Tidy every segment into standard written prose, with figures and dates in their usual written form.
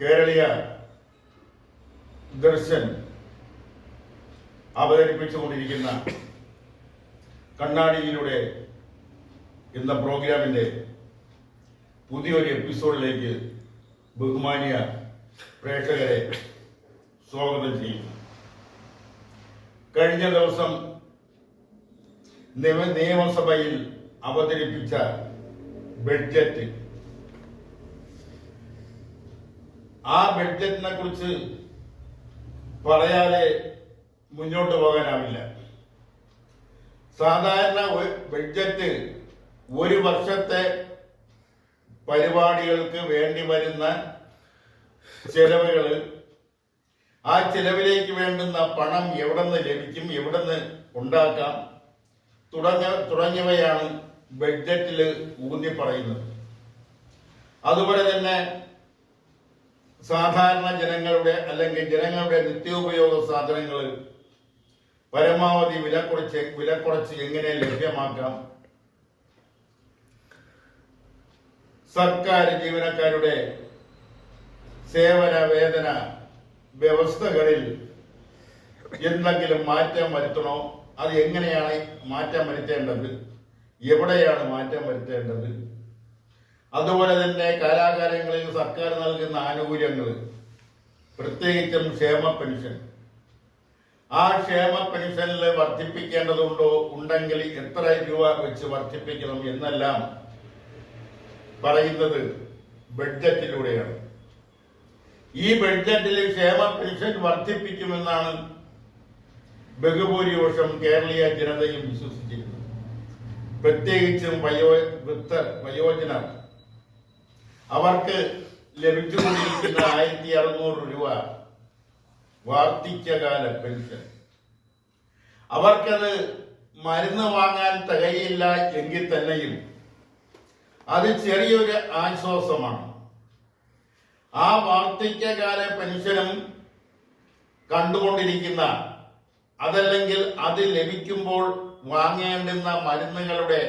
കേരളീയ ദർശൻ അവതരിപ്പിച്ചുകൊണ്ടിരിക്കുന്ന കണ്ണാടിയിലൂടെ എന്ന പ്രോഗ്രാമിൻ്റെ പുതിയൊരു എപ്പിസോഡിലേക്ക് ബഹുമാനിയ പ്രേക്ഷകരെ സ്വാഗതം ചെയ്യുന്നു. കഴിഞ്ഞ ദിവസം നിയമസഭയിൽ അവതരിപ്പിച്ച ബഡ്ജറ്റ്, ആ ബഡ്ജറ്റിനെ കുറിച്ച് പറയാതെ മുന്നോട്ട് പോകാനാവില്ല. സാധാരണ ബഡ്ജറ്റ് ഒരു വർഷത്തെ പരിപാടികൾക്ക് വേണ്ടി വരുന്ന ചെലവുകൾ, ആ ചെലവിലേക്ക് വേണ്ടുന്ന പണം എവിടെ നിന്ന് ലഭിക്കും, എവിടെ നിന്ന് ഉണ്ടാക്കാം തുടങ്ങിയവയാണ് ബഡ്ജറ്റിൽ ഊന്നി പറയുന്നത്. അതുപോലെ തന്നെ സാധാരണ ജനങ്ങളുടെ അല്ലെങ്കിൽ ജനങ്ങളുടെ നിത്യോപയോഗ സാധനങ്ങൾ പരമാവധി വില കുറച്ച് എങ്ങനെ ലഭ്യമാക്കാം, സർക്കാർ ജീവനക്കാരുടെ സേവന വേതന വ്യവസ്ഥകളിൽ എന്തെങ്കിലും മാറ്റം വരുത്തണോ, അത് എങ്ങനെയാണ് മാറ്റം വരുത്തേണ്ടത്, എവിടെയാണ് മാറ്റം വരുത്തേണ്ടത്, അതുപോലെ തന്നെ കാലാകാലങ്ങളിൽ സർക്കാർ നൽകുന്ന ആനുകൂല്യങ്ങൾ, പ്രത്യേകിച്ചും ക്ഷേമ പെൻഷൻ, ആ ക്ഷേമ പെൻഷനിൽ വർദ്ധിപ്പിക്കേണ്ടതുണ്ടോ, ഉണ്ടെങ്കിൽ എത്ര രൂപ വെച്ച് വർദ്ധിപ്പിക്കണം എന്നെല്ലാം പറയുന്നത് ബഡ്ജറ്റിലൂടെയാണ്. ഈ ബഡ്ജറ്റിൽ ക്ഷേമ പെൻഷൻ വർദ്ധിപ്പിക്കുമെന്നാണ് ബഹുഭൂരിപക്ഷം കേരളീയ ജനതയും വിശ്വസിച്ചിരുന്നത്. പ്രത്യേകിച്ചും വയോജനർ, അവർക്ക് ലഭിച്ചുകൊണ്ടിരിക്കുന്ന 1600 രൂപ വാർദ്ധക്യകാല പെൻഷൻ, അവർക്കത് മരുന്ന് വാങ്ങാൻ തികയില്ല എങ്കിൽ തന്നെയും അത് ചെറിയൊരു ആശ്വാസമാണ്. ആ വാർദ്ധക്യകാല പെൻഷനും കണ്ടുകൊണ്ടിരിക്കുന്ന, അതല്ലെങ്കിൽ അത് ലഭിക്കുമ്പോൾ വാങ്ങേണ്ടുന്ന മരുന്നുകളുടെ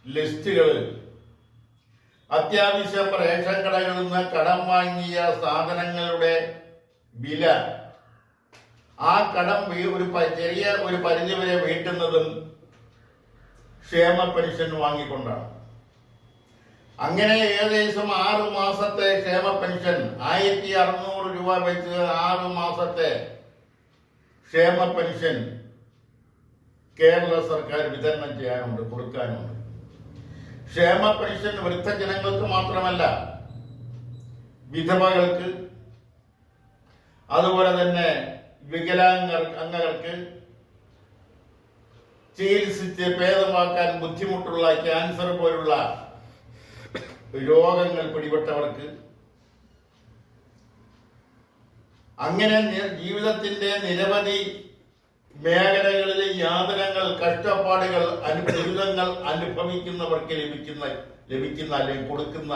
ലിസ്റ്റുകൾ, അത്യാവശ്യം റേഷൻ കടകളിൽ നിന്ന് കടം വാങ്ങിയ സാധനങ്ങളുടെ വില, ആ കടം ചെറിയ ഒരു പരിധിവരെ വീട്ടുന്നതും ക്ഷേമ പെൻഷൻ വാങ്ങിക്കൊണ്ടാണ്. അങ്ങനെ ഏകദേശം 6 മാസത്തെ ക്ഷേമ പെൻഷൻ 1600 രൂപ വെച്ച് 6 മാസത്തെ ക്ഷേമ പെൻഷൻ കേരള സർക്കാർ വിതരണം ചെയ്യാനുണ്ട്, കൊടുക്കാനുണ്ട്. ക്ഷേമ പെൻഷൻ വൃദ്ധജനങ്ങൾക്ക് മാത്രമല്ല, വിധവകൾക്ക്, അതുപോലെ തന്നെ വികലാംഗർക്ക്, ചികിത്സിച്ച് ഭേദമാക്കാൻ ബുദ്ധിമുട്ടുള്ള ക്യാൻസർ പോലുള്ള രോഗങ്ങൾ പിടിപെട്ടവർക്ക്, അങ്ങനെ ജീവിതത്തിന്റെ നിരവധി മേഖലകളിലെ യാതനകൾ, കഷ്ടപ്പാടുകൾ, ദുരിതങ്ങൾ അനുഭവിക്കുന്നവർക്ക് ലഭിക്കുന്ന അല്ലെങ്കിൽ കൊടുക്കുന്ന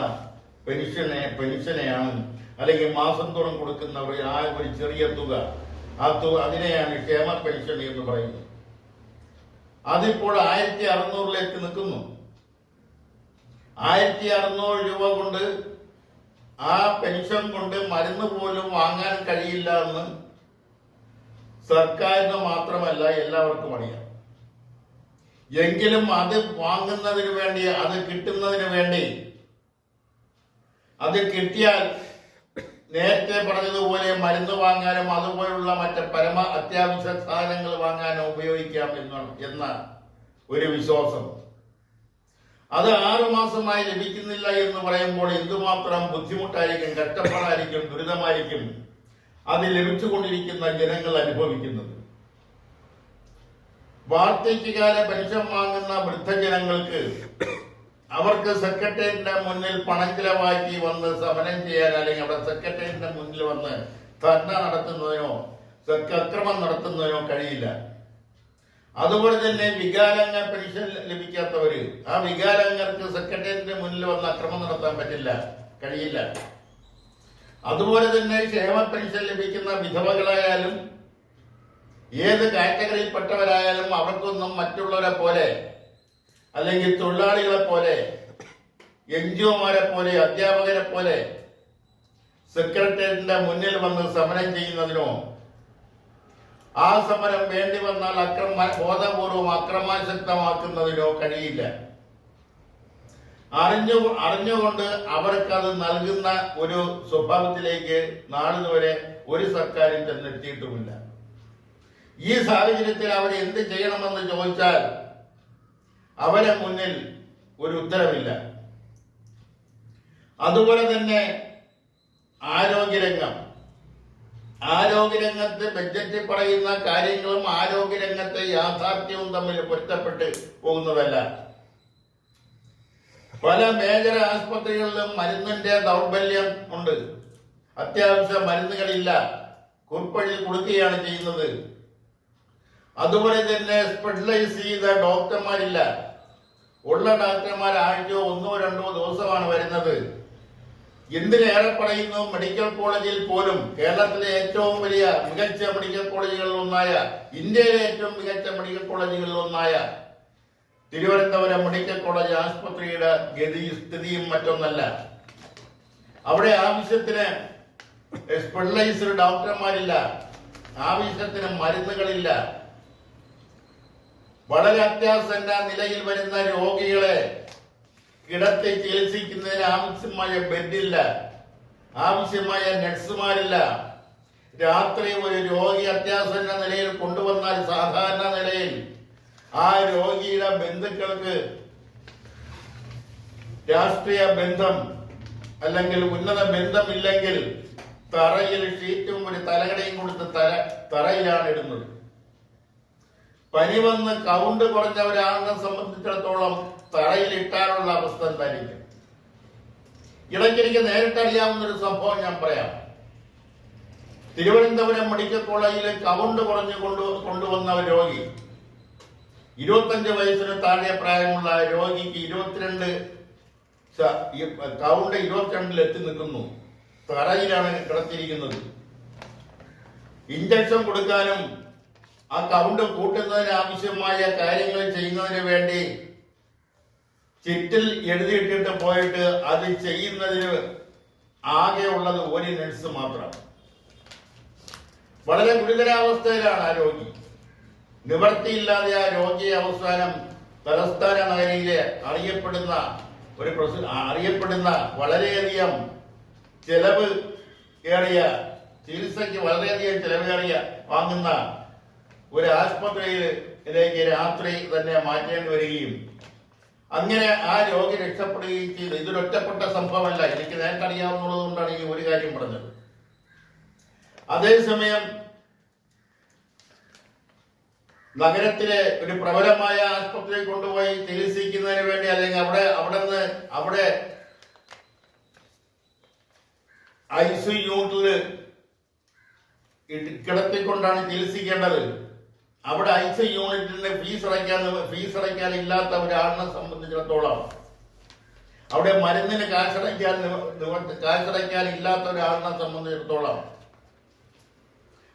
പെൻഷനെയാണ്, അല്ലെങ്കിൽ മാസം തോറും കൊടുക്കുന്ന ആ ഒരു ചെറിയ തുക, അതിനെയാണ് ക്ഷേമ പെൻഷൻ എന്ന് പറയുന്നത്. അതിപ്പോൾ 1600 നിൽക്കുന്നു. 1600 രൂപ കൊണ്ട്, ആ പെൻഷൻ കൊണ്ട് മരുന്ന് പോലും വാങ്ങാൻ കഴിയില്ല എന്ന് സർക്കാരിന് മാത്രമല്ല എല്ലാവർക്കും അറിയാം. എങ്കിലും അത് വാങ്ങുന്നതിന് വേണ്ടി, അത് കിട്ടുന്നതിന് വേണ്ടി, അത് കിട്ടിയാൽ നേരത്തെ പറഞ്ഞതുപോലെ മരുന്ന് വാങ്ങാനും അതുപോലുള്ള മറ്റ് അത്യാവശ്യ സാധനങ്ങൾ വാങ്ങാനും ഉപയോഗിക്കാം എന്ന ഒരു വിശ്വാസം. അത് 6 മാസമായി ലഭിക്കുന്നില്ല എന്ന് പറയുമ്പോൾ എന്തുമാത്രം ബുദ്ധിമുട്ടായിരിക്കും, കഷ്ടപ്പാടായിരിക്കും, ദുരിതമായിരിക്കും അത് ലഭിച്ചുകൊണ്ടിരിക്കുന്ന ജനങ്ങൾ അനുഭവിക്കുന്നത്. വാർദ്ധക്യകാല പെൻഷൻ വാങ്ങുന്ന വൃദ്ധജനങ്ങൾക്ക്, അവർക്ക് സെക്രട്ടേറിയറ്റിന്റെ മുന്നിൽ പണം ചിലവാക്കി വന്ന് സമരം ചെയ്യാൻ, അല്ലെങ്കിൽ അവിടെ സെക്രട്ടേറിയറ്റിന്റെ മുന്നിൽ വന്ന് ധർണ നടത്തുന്നതിനോ അക്രമം നടത്തുന്നതിനോ കഴിയില്ല. അതുപോലെ തന്നെ വികലാംഗ പെൻഷൻ ലഭിക്കാത്തവര്, ആ വികലാംഗർക്ക് സെക്രട്ടേറിയറ്റിന്റെ മുന്നിൽ വന്ന് അക്രമം നടത്താൻ കഴിയില്ല. അതുപോലെ തന്നെ ക്ഷേമ പെൻഷൻ ലഭിക്കുന്ന വിധവകളായാലും ഏത് കാറ്റഗറിയിൽപ്പെട്ടവരായാലും അവർക്കൊന്നും മറ്റുള്ളവരെ പോലെ, അല്ലെങ്കിൽ തൊഴിലാളികളെ പോലെ, NGOമാരെ പോലെ, അധ്യാപകരെ പോലെ സെക്രട്ടേറിയറ്റിന്റെ മുന്നിൽ വന്ന് സമരം ചെയ്യുന്നതിനോ ആ സമരം വേണ്ടി വന്നാൽ ബോധപൂർവം അക്രമാസക്തമാക്കുന്നതിനോ കഴിയില്ല. അറിഞ്ഞുകൊണ്ട് അവർക്കത് നൽകുന്ന ഒരു സ്വഭാവത്തിലേക്ക് നാളിതുവരെ ഒരു സർക്കാരും ചെന്നെത്തിയിട്ടുമില്ല. ഈ സാഹചര്യത്തിൽ അവർ എന്ത് ചെയ്യണമെന്ന് ചോദിച്ചാൽ അവരെ മുന്നിൽ ഒരു ഉത്തരവില്ല. അതുപോലെ തന്നെ ആരോഗ്യരംഗത്ത് ബഡ്ജറ്റിൽ പറയുന്ന കാര്യങ്ങളും ആരോഗ്യരംഗത്തെ യാഥാർത്ഥ്യവും തമ്മിൽ പൊരുത്തപ്പെട്ട് പോകുന്നതല്ല. പല മേജർ ആശുപത്രികളിലും മരുന്നിന്റെ ദൗർബല്യം ഉണ്ട്. അത്യാവശ്യ മരുന്നുകളില്ല, കുറിപ്പടിയിൽ കൊടുക്കുകയാണ് ചെയ്യുന്നത്. അതുപോലെ തന്നെ സ്പെഷ്യലൈസ് ചെയ്ത ഡോക്ടർമാരില്ല. ഉള്ള ഡോക്ടർമാർ ആഴ്ചയോ 1-2 ദിവസമാണ് വരുന്നത്. എന്തിനേറെ പറയുന്നു, മെഡിക്കൽ കോളേജിൽ പോലും കേരളത്തിലെ ഏറ്റവും വലിയ മികച്ച മെഡിക്കൽ കോളേജുകളിൽ ഒന്നായ, ഇന്ത്യയിലെ ഏറ്റവും മികച്ച മെഡിക്കൽ കോളേജുകളിൽ ഒന്നായ തിരുവനന്തപുരം മെഡിക്കൽ കോളേജ് ആശുപത്രിയുടെ സ്ഥിതിയും മറ്റൊന്നല്ല. അവിടെ ആവശ്യത്തിന് സ്പെഷ്യലൈസ്ഡ് ഡോക്ടർമാരില്ല, ആവശ്യത്തിന് മരുന്നുകളില്ല. വളരെ അത്യാസന്ന നിലയിൽ വരുന്ന രോഗികളെ കിടത്തി ചികിത്സിക്കുന്നതിന് ആവശ്യമായ ബെഡില്ല, ആവശ്യമായ നഴ്സുമാരില്ല. രാത്രി ഒരു രോഗി അത്യാസന്ന നിലയിൽ കൊണ്ടുവന്നാൽ സാധാരണ നിലയിൽ ആ രോഗിയുടെ ബന്ധുക്കൾക്ക് രാഷ്ട്രീയ ബന്ധം അല്ലെങ്കിൽ ഉന്നത ബന്ധമില്ലെങ്കിൽ തറയിൽ ഷീറ്റും ഒരു തലകടയും കൊടുത്ത് തറയിലാണ് ഇടുന്നത്. പനി വന്ന് കൗണ്ട് കുറഞ്ഞ ഒരാളിനെ സംബന്ധിച്ചിടത്തോളം തറയിൽ ഇട്ടാനുള്ള അവസ്ഥ എന്തായിരിക്കും? ഇടയ്ക്കിടയ്ക്ക് നേരിട്ടറിയാവുന്ന ഒരു സംഭവം ഞാൻ പറയാം. തിരുവനന്തപുരം മെഡിക്കൽ കോളേജിൽ കൗണ്ട് കുറഞ്ഞു കൊണ്ടുവന്ന ഒരു രോഗി, 25 വയസ്സിന് താഴെ പ്രായമുള്ള രോഗിക്ക് 22 കൗണ്ട് 22 എത്തി നിൽക്കുന്നു. തറയിലാണ് കിടത്തിയിരിക്കുന്നത്. ഇഞ്ചക്ഷൻ കൊടുക്കാനും ആ കൗണ്ട് കൂട്ടുന്നതിന് ആവശ്യമായ കാര്യങ്ങൾ ചെയ്യുന്നതിന് വേണ്ടി ചിറ്റിൽ എഴുതിയിട്ടിട്ട് പോയിട്ട് അത് ചെയ്യുന്നതിന് ആകെ ഉള്ളത് ഒരു നഴ്സ് മാത്രം. വളരെ ഗുരുതരാവസ്ഥയിലാണ് ആ രോഗി. നിവർത്തിയില്ലാതെ ആ രോഗിയെ അവസാനം തലസ്ഥാന നഗരിയിലെ അറിയപ്പെടുന്ന വളരെയധികം ചെലവ് ഏറിയ ചികിത്സയ്ക്ക് വളരെയധികം ചെലവേറിയ വാങ്ങുന്ന ഒരു ആശുപത്രിയിലേക്ക് രാത്രി തന്നെ മാറ്റേണ്ടി വരികയും അങ്ങനെ ആ രോഗി രക്ഷപ്പെടുകയും ചെയ്തു. ഇതൊരൊറ്റപ്പെട്ട സംഭവമല്ല. എനിക്ക് നേരത്തെ അറിയാവുന്നത് കൊണ്ടാണ് ഈ ഒരു കാര്യം പറഞ്ഞത്. അതേസമയം നഗരത്തിലെ ഒരു പ്രബലമായ ആശുപത്രിയിൽ കൊണ്ടുപോയി ചികിത്സിക്കുന്നതിന് വേണ്ടി അല്ലെങ്കിൽ അവിടെ ICU യൂണിറ്റിൽ കിടത്തിക്കൊണ്ടാണ് ചികിത്സിക്കേണ്ടത്. അവിടെ ICU യൂണിറ്റിന്റെ ഫീസ് അടയ്ക്കാൻ ഇല്ലാത്ത ഒരാളിനെ സംബന്ധിച്ചിടത്തോളം, അവിടെ മരുന്നിന് കാശടയ്ക്കാൻ ഇല്ലാത്ത ഒരാളിനെ സംബന്ധിച്ചിടത്തോളം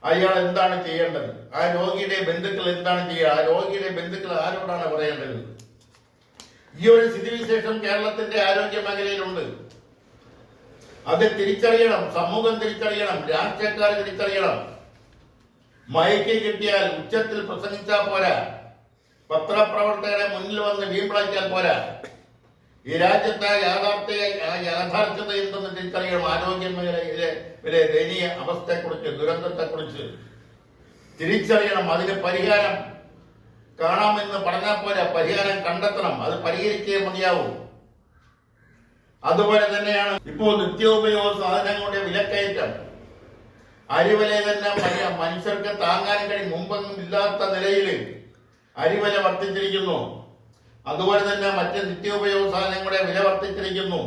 അയാൾ എന്താണ് ചെയ്യേണ്ടത്? ആ രോഗിയുടെ ബന്ധുക്കൾ എന്താണ് ചെയ്യുക? ആ രോഗിയുടെ ബന്ധുക്കൾ ആരോടാണ് പറയേണ്ടത്? ഈ ഒരു സ്ഥിതിവിശേഷം കേരളത്തിന്റെ ആരോഗ്യ മേഖലയിലുണ്ട്. അത് തിരിച്ചറിയണം, സമൂഹം തിരിച്ചറിയണം, രാഷ്ട്രീയക്കാർ തിരിച്ചറിയണം. മയക്കി കിട്ടിയാൽ ഉച്ചത്തിൽ പ്രസംഗിച്ചാൽ പോരാ, പത്രപ്രവർത്തകരെ മുന്നിൽ വന്ന് വീമ്പിളയ്ക്കാൻ പോരാ. ഈ രാജ്യത്തെ യാഥാർത്ഥ്യത എന്തെന്ന് തിരിച്ചറിയണം. ആരോഗ്യ മേഖലയിലെ ദയനീയ അവസ്ഥയെക്കുറിച്ച്, ദുരന്തത്തെക്കുറിച്ച് തിരിച്ചറിയണം. അതിന് പരിഹാരം കാണാമെന്ന് പറഞ്ഞാൽ പോരാ, പരിഹാരം കണ്ടെത്തണം. അത് പരിഹരിച്ചേ മതിയാവൂ. അതുപോലെ തന്നെയാണ് ഇപ്പോൾ നിത്യോപയോഗ സാധനങ്ങളുടെ വിലക്കയറ്റം. അരിവില തന്നെ മനുഷ്യർക്ക് താങ്ങാൻ മുമ്പൊന്നും ഇല്ലാത്ത നിലയിൽ അരിവില വർദ്ധിച്ചിരിക്കുന്നു. അതുപോലെ തന്നെ മറ്റ് നിത്യോപയോഗ സാധനങ്ങളുടെ വില വർദ്ധിച്ചിരിക്കുന്നു.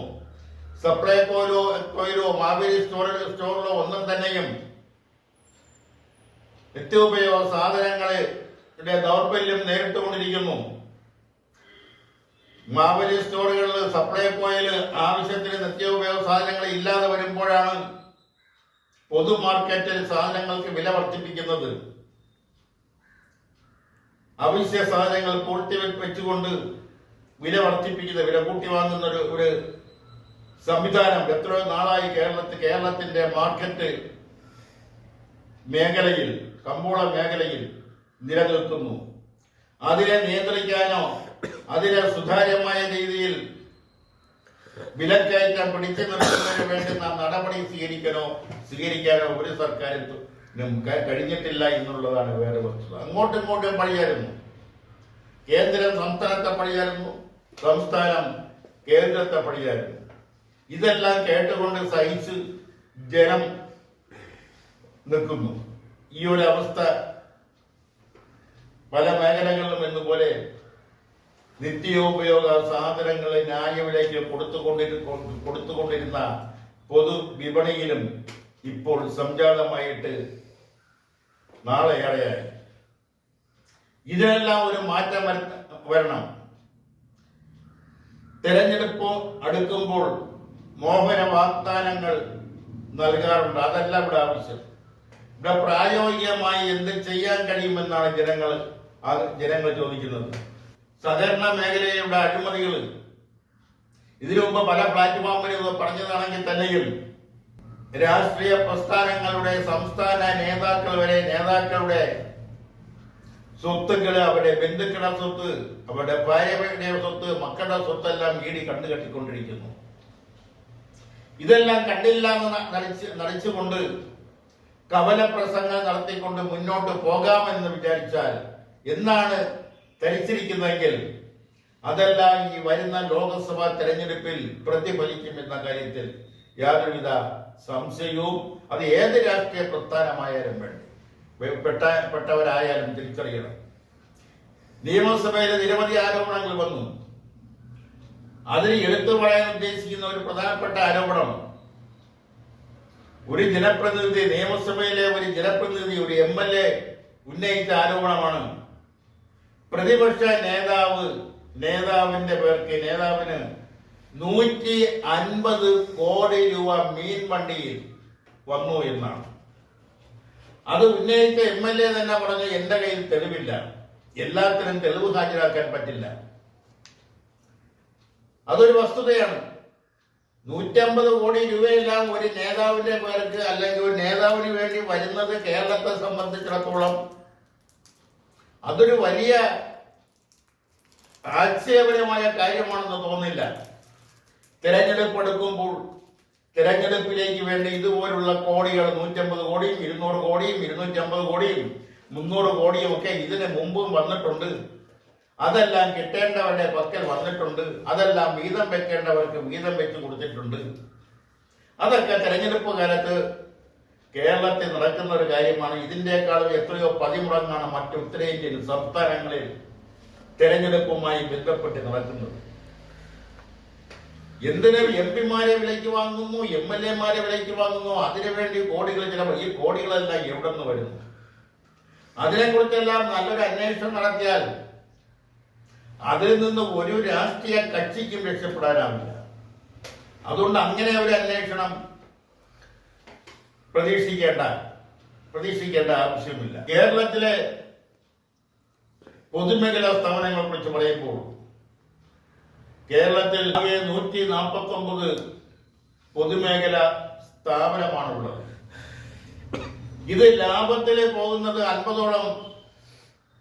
സപ്ലൈകോയിലോ മാവേലി സ്റ്റോറിലോ ഒന്നും തന്നെയും നിത്യോപയോഗ സാധനങ്ങളുടെ ദൗർബല്യം നേരിട്ടുകൊണ്ടിരിക്കുന്നു. മാവേലി സ്റ്റോറുകളിൽ സപ്ലൈകോയിൽ ആവശ്യത്തിന് നിത്യോപയോഗ സാധനങ്ങൾ ഇല്ലാതെ വരുമ്പോഴാണ് പൊതു മാർക്കറ്റിൽ സാധനങ്ങൾക്ക് വില വർദ്ധിപ്പിക്കുന്നത്. അവശ്യ സാധനങ്ങൾ പൂഴ്ത്തി വെച്ചുകൊണ്ട് വില വർദ്ധിപ്പിക്കുന്ന, വില കൂട്ടി വാങ്ങുന്ന ഒരു സംവിധാനം എത്രയോ നാളായി കേരളത്തിന്റെ മാർക്കറ്റ് മേഖലയിൽ, കമ്പോള മേഖലയിൽ നിലനിൽക്കുന്നു. അതിനെ നിയന്ത്രിക്കാനോ അതിനെ സുതാര്യമായ രീതിയിൽ വിലക്കയറ്റം പിടിച്ചു നിർത്തുന്നതിന് വേണ്ടുന്ന നടപടി സ്വീകരിക്കാനോ ഒരു സർക്കാരിനും കഴിഞ്ഞിട്ടില്ല എന്നുള്ളതാണ് വേറെ വസ്തുത. അങ്ങോട്ടും ഇങ്ങോട്ടും പഴിയായിരുന്നു. കേന്ദ്രം സംസ്ഥാനത്തെ പഴിയായിരുന്നു, സംസ്ഥാനം കേന്ദ്രത്തെ പഴിയായിരുന്നു. ഇതെല്ലാം കേട്ടുകൊണ്ട് സഹിച്ച് ജനം നിൽക്കുന്നു. ഈ ഒരു അവസ്ഥ പല മേഖലകളിലും എന്നപോലെ നിത്യോപയോഗ സാധനങ്ങൾ ന്യായവിലയ്ക്ക് കൊടുത്തുകൊണ്ടിരുന്ന പൊതു വിപണിയിലും ഇപ്പോൾ സംജാതമായിട്ട് നാളെയേറെയായി. ഇതിനെല്ലാം ഒരു മാറ്റം വരണം. തെരഞ്ഞെടുപ്പ് അടുക്കുമ്പോൾ മോഹന വാഗ്ദാനങ്ങൾ നൽകാറുണ്ട്. അതല്ല ഇവിടെ ആവശ്യം. ഇവിടെ പ്രായോഗികമായി എന്ത് ചെയ്യാൻ കഴിയുമെന്നാണ് ജനങ്ങൾ ചോദിക്കുന്നത്. സഹകരണ മേഖലയുടെ അഴിമതികൾ ഇതിനു മുമ്പ് പല പ്ലാറ്റ്ഫോമിലും പറഞ്ഞതാണെങ്കിൽ തന്നെയും രാഷ്ട്രീയ പ്രസ്ഥാനങ്ങളുടെ സംസ്ഥാന നേതാക്കളുടെ സ്വത്തുക്കള്, അവരുടെ ബന്ധുക്കളുടെ സ്വത്ത്, അവരുടെ ഭാര്യയുടെ സ്വത്ത്, മക്കളുടെ സ്വത്തെല്ലാം ഈടി കണ്ടുകെട്ടിക്കൊണ്ടിരിക്കുന്നു. ഇതെല്ലാം കണ്ടില്ല എന്ന് നടിച്ചുകൊണ്ട് കവല പ്രസംഗം നടത്തിക്കൊണ്ട് മുന്നോട്ട് പോകാമെന്ന് വിചാരിച്ചാൽ എന്നാണ് ധരിച്ചിരിക്കുന്നതെങ്കിൽ അതെല്ലാം ഈ വരുന്ന ലോക്സഭാ തെരഞ്ഞെടുപ്പിൽ പ്രതിഫലിക്കുമെന്ന കാര്യത്തിൽ യാതൊരുവിധ സംശയവും അത് ഏത് രാഷ്ട്രീയ പ്രസ്ഥാനമായാലും പെട്ടവരായാലും തിരിച്ചറിയണം. നിയമസഭയിൽ നിരവധി ആരോപണങ്ങൾ വന്നു. അതിന് എടുത്തു പറയാൻ ഉദ്ദേശിക്കുന്ന ഒരു പ്രധാനപ്പെട്ട ആരോപണം, ഒരു ജനപ്രതിനിധി, നിയമസഭയിലെ ഒരു ജനപ്രതിനിധി, ഒരു MLA ഉന്നയിച്ച ആരോപണമാണ്. പ്രതിപക്ഷ നേതാവിന് 150 കോടി രൂപ മീൻ വണ്ടിയിൽ വന്നു എന്നാണ്. അത് ഉന്നയിച്ച MLA തന്നെ പറഞ്ഞു, എന്റെ കയ്യിൽ തെളിവില്ല, എല്ലാത്തിനും തെളിവ് ഹാജരാക്കാൻ പറ്റില്ല. അതൊരു വസ്തുതയാണ്. 150 കോടി രൂപയെല്ലാം ഒരു നേതാവിന്റെ പേർക്ക് അല്ലെങ്കിൽ ഒരു നേതാവിന് വേണ്ടി വരുന്നത് കേരളത്തെ സംബന്ധിച്ചിടത്തോളം അതൊരു വലിയ ആക്ഷേപകരമായ കാര്യമാണെന്ന് തോന്നില്ല. തെരഞ്ഞെടുപ്പ് എടുക്കുമ്പോൾ തെരഞ്ഞെടുപ്പിലേക്ക് വേണ്ടി ഇതുപോലുള്ള കോടികൾ 150 കോടിയും 200 കോടിയും 250 കോടിയും 300 കോടിയും ഒക്കെ ഇതിന് മുമ്പും വന്നിട്ടുണ്ട്. അതെല്ലാം കിട്ടേണ്ടവരുടെ പക്കൽ വന്നിട്ടുണ്ട്. അതെല്ലാം വീതം വെക്കേണ്ടവർക്ക് വീതം വെച്ച് കൊടുത്തിട്ടുണ്ട്. അതൊക്കെ തെരഞ്ഞെടുപ്പ് കാലത്ത് കേരളത്തിൽ നടക്കുന്ന ഒരു കാര്യമാണ്. ഇതിൻ്റെക്കാളും എത്രയോ പതിമുടങ്ങാണ് മറ്റ് ഉത്തരേന്ത്യൻ സംസ്ഥാനങ്ങളിൽ തെരഞ്ഞെടുപ്പുമായി ബന്ധപ്പെട്ട് നടക്കുന്നത്. എന്തിന് MP-മാരെ വിലയ്ക്ക് വാങ്ങുന്നു, MLA-മാരെ വിലയ്ക്ക് വാങ്ങുന്നു, അതിനുവേണ്ടി കോടികൾ ചിലവ്. ഈ കോടികളെല്ലാം എവിടെ നിന്ന് വരുന്നു? അതിനെക്കുറിച്ചെല്ലാം നല്ലൊരു അന്വേഷണം നടത്തിയാൽ അതിൽ നിന്ന് ഒരു രാഷ്ട്രീയ കക്ഷിക്കും രക്ഷപ്പെടാനാവില്ല. അതുകൊണ്ട് അങ്ങനെ ഒരു അന്വേഷണം പ്രതീക്ഷിക്കേണ്ട ആവശ്യമില്ല. കേരളത്തിലെ പൊതുമേഖലാ സ്ഥാപനങ്ങളെ കുറിച്ച് പറയുമ്പോൾ കേരളത്തിൽ 149 പൊതുമേഖലാ സ്ഥാപനമാണുള്ളത്. ഇത് ലാഭത്തിൽ പോകുന്നത് 50ഓളം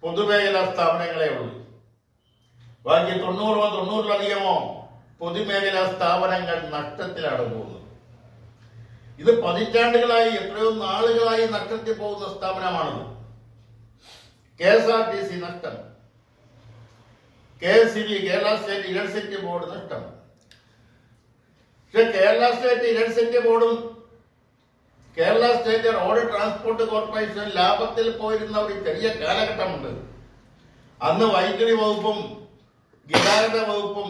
പൊതുമേഖലാ സ്ഥാപനങ്ങളെ ഉള്ളൂ. ബാക്കി 90-ലധികമോ പൊതുമേഖലാ സ്ഥാപനങ്ങൾ നഷ്ടത്തിലാണ് പോകുന്നത്. ഇത് പതിറ്റാണ്ടുകളായി, എത്രയോ നാളുകളായി നഷ്ടത്തിൽ പോകുന്ന സ്ഥാപനമാണത്. KSRTC നഷ്ടം, KSCB Kerala state electricity board നഷ്ടം. പക്ഷെ കേരള സ്റ്റേറ്റ് ഇലക്ട്രിസിറ്റി ബോർഡും Kerala state road transport corporation ലാഭത്തിൽ പോയിരുന്ന ഒരു ചെറിയ കാലഘട്ടമുണ്ട്. അന്ന് വൈദ്യുതി വകുപ്പും ഗതാഗത വകുപ്പും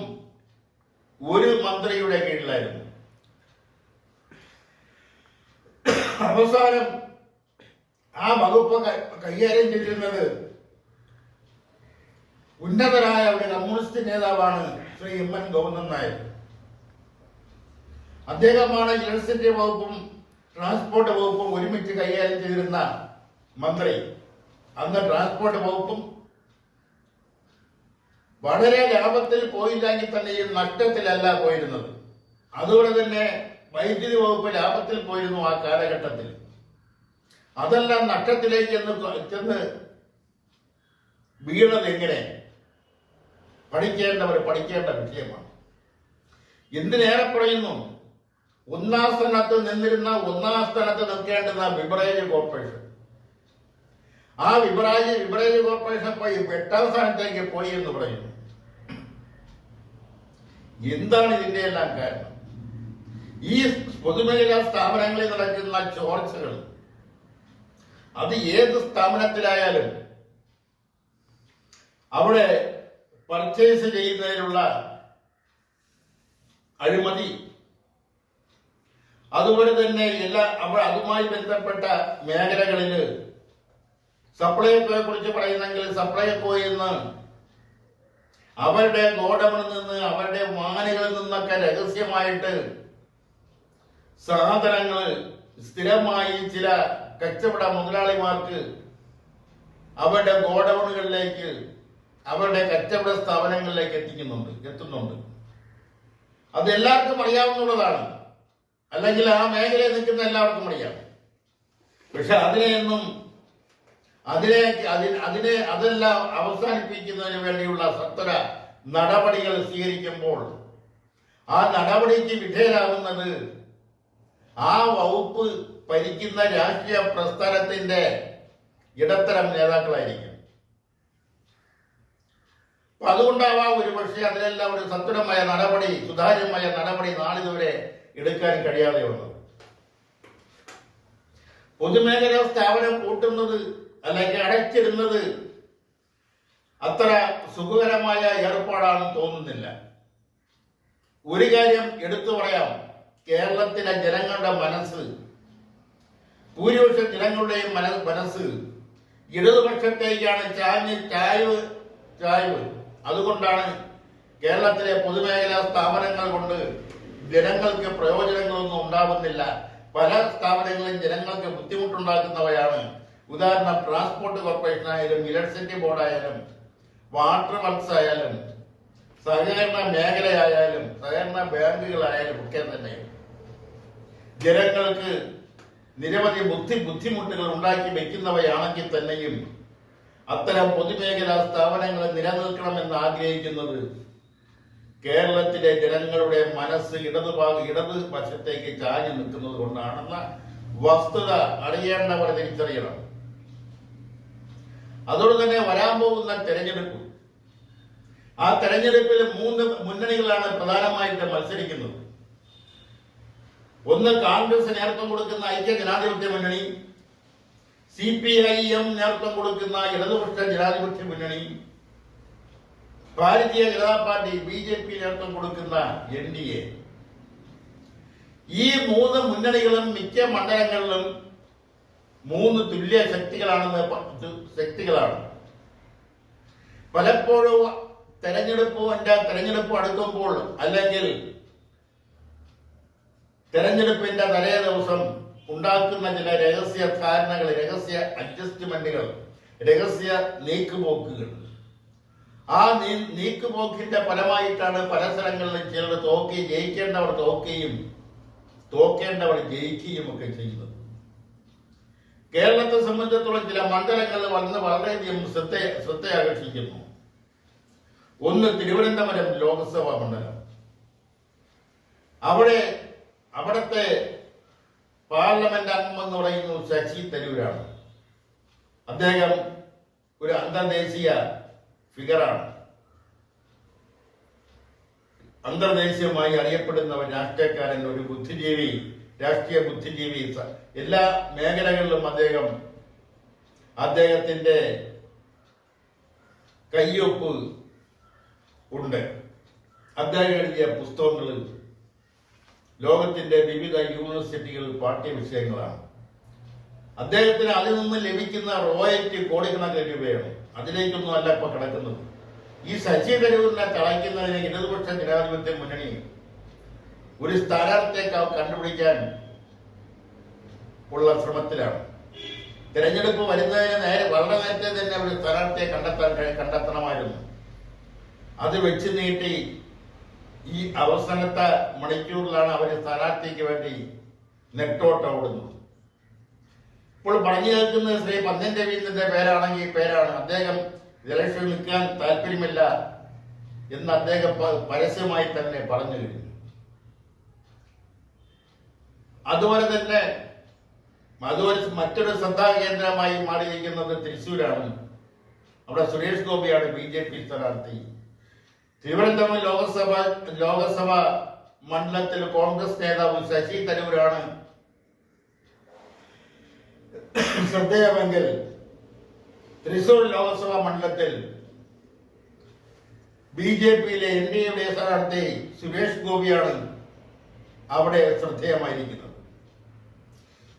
ഒരു മന്ത്രിയുടെ കീഴിലായിരുന്നു. അവസാനം ആ വകുപ്പ് കൈകാര്യം ചെയ്തിരുന്നത് ഉന്നതരായ ഒരു കമ്മ്യൂണിസ്റ്റ് നേതാവാണ് ശ്രീ MN ഗോവിന്ദൻ നായർ. അദ്ദേഹമാണ് ഇലക്ട്രിസിറ്റി വകുപ്പും ട്രാൻസ്പോർട്ട് വകുപ്പും ഒരുമിച്ച് കൈകാര്യം ചെയ്തിരുന്ന മന്ത്രി. അന്ന് ട്രാൻസ്പോർട്ട് വകുപ്പും വളരെ ലാഭത്തിൽ പോയില്ലെങ്കിൽ തന്നെയും നഷ്ടത്തിലല്ല പോയിരുന്നത്. അതുപോലെ തന്നെ വൈദ്യുതി വകുപ്പ് ലാഭത്തിൽ പോയിരുന്നു ആ കാലഘട്ടത്തിൽ. അതെല്ലാം നഷ്ടത്തിലേക്ക് ചെന്ന് വീണത് എങ്ങനെ? പഠിക്കേണ്ട വിഷയമാണ്. എന്തിനേറെ പറയുന്നു, ഒന്നാം സ്ഥാനത്ത് നിൽക്കേണ്ടുന്ന ബിവറേജ് കോർപ്പറേഷൻ, ആ ബിവറേജ് കോർപ്പറേഷൻ പോയി 8ാം സ്ഥാനത്തേക്ക് പോയി എന്ന് പറയുന്നു. എന്താണ് ഇതിന്റെ എല്ലാം കാരണം? ഈ പൊതുമേഖലാ സ്ഥാപനങ്ങളിൽ നടക്കുന്ന ചോർച്ചകൾ, അത് ഏത് സ്ഥാപനത്തിലായാലും അവിടെ പർച്ചേസ് ചെയ്യുന്നതിനുള്ള അഴിമതി, അതുപോലെ തന്നെ അതുമായി ബന്ധപ്പെട്ട മേഖലകളിൽ സപ്ലൈകോയെ കുറിച്ച് പറയുന്നെങ്കിൽ സപ്ലൈകോയിൽ നിന്ന് അവരുടെ ഗോഡൌണിൽ നിന്ന് അവരുടെ വാഹനങ്ങളിൽ നിന്നൊക്കെ രഹസ്യമായിട്ട് സാധനങ്ങൾ സ്ഥിരമായി ചില കച്ചവട മുതലാളിമാർക്ക് അവരുടെ ഗോഡൌണുകളിലേക്ക് അവരുടെ കച്ചവട സ്ഥാപനങ്ങളിലേക്ക് എത്തുന്നുണ്ട്. അത് എല്ലാവർക്കും അറിയാവുന്നതാണ്, അല്ലെങ്കിൽ ആ മേഖലയിൽ നിൽക്കുന്ന എല്ലാവർക്കും അറിയാം. പക്ഷെ അതെല്ലാം അവസാനിപ്പിക്കുന്നതിന് വേണ്ടിയുള്ള സത്വര നടപടികൾ സ്വീകരിക്കുമ്പോൾ ആ നടപടിക്ക് വിധേയരാകുന്നത് ആ വകുപ്പ് ഭരിക്കുന്ന രാഷ്ട്രീയ പ്രസ്ഥാനത്തിന്റെ ഇടത്തരം നേതാക്കളായിരിക്കും. അപ്പൊ അതുകൊണ്ടാവാം ഒരുപക്ഷെ അതിലെല്ലാം ഒരു സത്വരമായ നടപടി, സുതാര്യമായ നടപടി നാളിതുവരെ എടുക്കാൻ കഴിയാതെ വന്നത്. പൊതുമേഖലാ സ്ഥാപനം കൂട്ടുന്നത് അല്ലെങ്കിൽ അടച്ചിടുന്നത് അത്ര സുഖകരമായ ഏർപ്പാടാണെന്ന് തോന്നുന്നില്ല. ഒരു കാര്യം എടുത്തു പറയാം, കേരളത്തിലെ ജനങ്ങളുടെ മനസ്സ്, ഭൂരിപക്ഷ ജനങ്ങളുടെയും മനസ്സ് ഇടതുപക്ഷത്തേക്കാണ് ചായ്വ്. അതുകൊണ്ടാണ് കേരളത്തിലെ പൊതുമേഖലാ സ്ഥാപനങ്ങൾ കൊണ്ട് ജനങ്ങൾക്ക് പ്രയോജനങ്ങളൊന്നും ഉണ്ടാകുന്നില്ല. പല സ്ഥാപനങ്ങളും ജനങ്ങൾക്ക് ബുദ്ധിമുട്ടുണ്ടാക്കുന്നവയാണ്. ഉദാഹരണം, ട്രാൻസ്പോർട്ട് കോർപ്പറേഷൻ ആയാലും, ഇലക്ട്രിസിറ്റി ബോർഡായാലും, വാട്ടർ വർക്ക്സ് ആയാലും, സഹകരണ മേഖലയായാലും, സഹകരണ ബാങ്കുകളായാലും ഒക്കെ തന്നെ ജനങ്ങൾക്ക് നിരവധി ബുദ്ധിമുട്ടുകൾ ഉണ്ടാക്കി വെക്കുന്നവയാണെങ്കിൽ തന്നെയും അത്തരം പൊതുമേഖലാ സ്ഥാപനങ്ങൾ നിലനിൽക്കണമെന്ന് ആഗ്രഹിക്കുന്നത് കേരളത്തിലെ ജനങ്ങളുടെ മനസ്സ് ഇടത് വശത്തേക്ക് ചാഞ്ഞു നിൽക്കുന്നത് കൊണ്ടാണെന്ന വസ്തുത അറിയേണ്ടവർ തിരിച്ചറിയണം. അതോടെ തന്നെ വരാൻ പോകുന്ന തെരഞ്ഞെടുപ്പ്, ആ തെരഞ്ഞെടുപ്പിൽ 3 മുന്നണികളാണ് പ്രധാനമായിട്ട് മത്സരിക്കുന്നത്. ഒന്ന് കോൺഗ്രസ് നേതൃത്വം കൊടുക്കുന്ന ഐക്യ ജനാധിപത്യ മുന്നണി, CPIM നേതൃത്വം കൊടുക്കുന്ന ഇടതുപക്ഷ ജനാധിപത്യ മുന്നണി, ഭാരതീയ ജനതാ പാർട്ടി BJP നേതൃത്വം കൊടുക്കുന്ന NDA. ഈ 3 മുന്നണികളും മിക്ക മണ്ഡലങ്ങളിലും 3 തുല്യ ശക്തികളാണ്. പലപ്പോഴും തെരഞ്ഞെടുപ്പ് അടുക്കുമ്പോൾ അല്ലെങ്കിൽ തെരഞ്ഞെടുപ്പിന്റെ തലേ ദിവസം ഉണ്ടാക്കുന്ന ചില രഹസ്യ ധാരണകൾ, രഹസ്യ അഡ്ജസ്റ്റ്മെന്റുകൾ, രഹസ്യ നീക്കുപോക്കുകൾ, ആ നീക്കുപോക്കിന്റെ ഫലമായിട്ടാണ് പല സ്ഥലങ്ങളിലും ചിലർ ജയിക്കേണ്ടവർ തോക്കേണ്ടവർ ജയിക്കുകയും ഒക്കെ ചെയ്യുന്നത്. കേരളത്തെ സംബന്ധിച്ചിടത്തോളം ചില മണ്ഡലങ്ങളിൽ വളരെയധികം ശ്രദ്ധ ആകർഷിക്കുന്നു. ഒന്ന് തിരുവനന്തപുരം ലോക്സഭാ മണ്ഡലം. അവിടുത്തെ പാർലമെന്റ് അംഗം എന്ന് പറയുന്നത് ശശി തരൂരാണ്. അദ്ദേഹം ഒരു അന്തർദേശീയ ഫിഗറാണ്. അന്തർദേശീയമായി അറിയപ്പെടുന്ന ഒരു രാഷ്ട്രീയക്കാരൻ, ഒരു ബുദ്ധിജീവി, രാഷ്ട്രീയ ബുദ്ധിജീവി. എല്ലാ മേഖലകളിലും അദ്ദേഹത്തിന്റെ കയ്യൊപ്പ് ഉണ്ട്. അദ്ദേഹം എഴുതിയ പുസ്തകങ്ങൾ ലോകത്തിന്റെ വിവിധ യൂണിവേഴ്സിറ്റികളിൽ പാഠ്യ വിഷയങ്ങളാണ്. അദ്ദേഹത്തിന് അതിൽ നിന്ന് ലഭിക്കുന്ന റോയൽറ്റി കോടിക്കണക്കിന് രൂപയാണ്. അതിലേക്കൊന്നും അല്ല ഇപ്പൊ കിടക്കുന്നത്. ഈ ശശി തരൂരിനെ തളയ്ക്കുന്നതിന് ഇടതുപക്ഷ ജനാധിപത്യ മുന്നണി ഒരു സ്ഥാനാർത്ഥിയെ കണ്ടുപിടിക്കാൻ ഉള്ള ശ്രമത്തിലാണ്. തെരഞ്ഞെടുപ്പ് വരുന്നതിന് വളരെ നേരത്തെ തന്നെ ഒരു സ്ഥാനാർത്ഥിയെ കണ്ടെത്തണമായിരുന്നു. അത് വെച്ച് നീട്ടി ഈ അവസാനത്തെ മണിക്കൂറിലാണ് അവർ സ്ഥാനാർത്ഥിക്ക് വേണ്ടി നെട്ടോട്ടം ഓടുന്നത്. ഇപ്പോൾ പറഞ്ഞു കേൾക്കുന്ന ശ്രീ പന്തൻ രവീന്ദ്രന്റെ പേരാണെങ്കിൽ പേരാണ്. അദ്ദേഹം ഇലക്ഷനിൽ നിൽക്കാൻ താല്പര്യമില്ല എന്ന് അദ്ദേഹം പരസ്യമായി തന്നെ പറഞ്ഞു കഴിഞ്ഞു. അതുപോലെ തന്നെ മറ്റൊരു ശ്രദ്ധാകേന്ദ്രമായി മാറിയിരിക്കുന്നത് തൃശ്ശൂരാണ്. അവിടെ സുരേഷ് ഗോപിയാണ് BJP സ്ഥാനാർത്ഥി. തിരുവനന്തപുരം ലോകസഭ മണ്ഡലത്തിൽ കോൺഗ്രസ് നേതാവ് ശശി തരൂരാണ് ശ്രദ്ധേയമെങ്കിൽ തൃശൂർ ലോകസഭാ മണ്ഡലത്തിൽ BJPയിലെ NDAയുടെ സ്ഥാനാർത്ഥി സുരേഷ് ഗോപിയാണ് അവിടെ ശ്രദ്ധേയമായിരിക്കുന്നത്.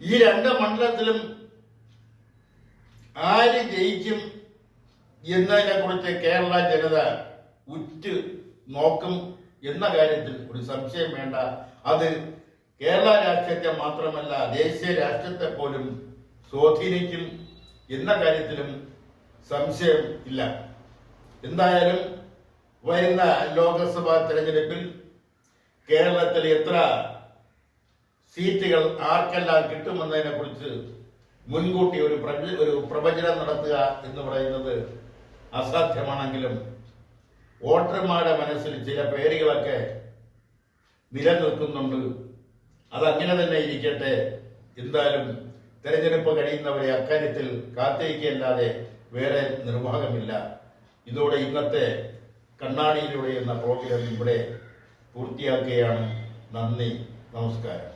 ഈ രണ്ട് മണ്ഡലത്തിലും ആര് ജയിക്കും എന്നതിനെ കുറിച്ച് കേരള ജനത ഉറ്റു നോക്കും എന്ന കാര്യത്തിൽ ഒരു സംശയം വേണ്ട. അത് കേരള രാഷ്ട്രീയത്തെ മാത്രമല്ല ദേശീയ രാഷ്ട്രീയത്തെ പോലും സ്വാധീനിക്കും എന്ന കാര്യത്തിലും സംശയം ഇല്ല. എന്തായാലും വരുന്ന ലോക്സഭാ തെരഞ്ഞെടുപ്പിൽ കേരളത്തിൽ എത്ര സീറ്റുകൾ ആർക്കെല്ലാം കിട്ടുമെന്നതിനെ കുറിച്ച് മുൻകൂട്ടി ഒരു പ്രവചനം നടത്തുക എന്ന് പറയുന്നത് അസാധ്യമാണെങ്കിലും വോട്ടർമാരുടെ മനസ്സിൽ ചില പേരുകളൊക്കെ നിലനിൽക്കുന്നുണ്ട്. അതങ്ങനെ തന്നെ ഇരിക്കട്ടെ. എന്തായാലും തെരഞ്ഞെടുപ്പ് കഴിയുന്നവരെ അക്കാര്യത്തിൽ കാത്തിരിക്കല്ലാതെ വേറെ നിർവാഹമില്ല. ഇതോടെ ഇന്നത്തെ കണ്ണാടിയിലൂടെ എന്ന പ്രോഗ്രാം ഇവിടെ പൂർത്തിയാക്കുകയാണ്. നന്ദി, നമസ്കാരം.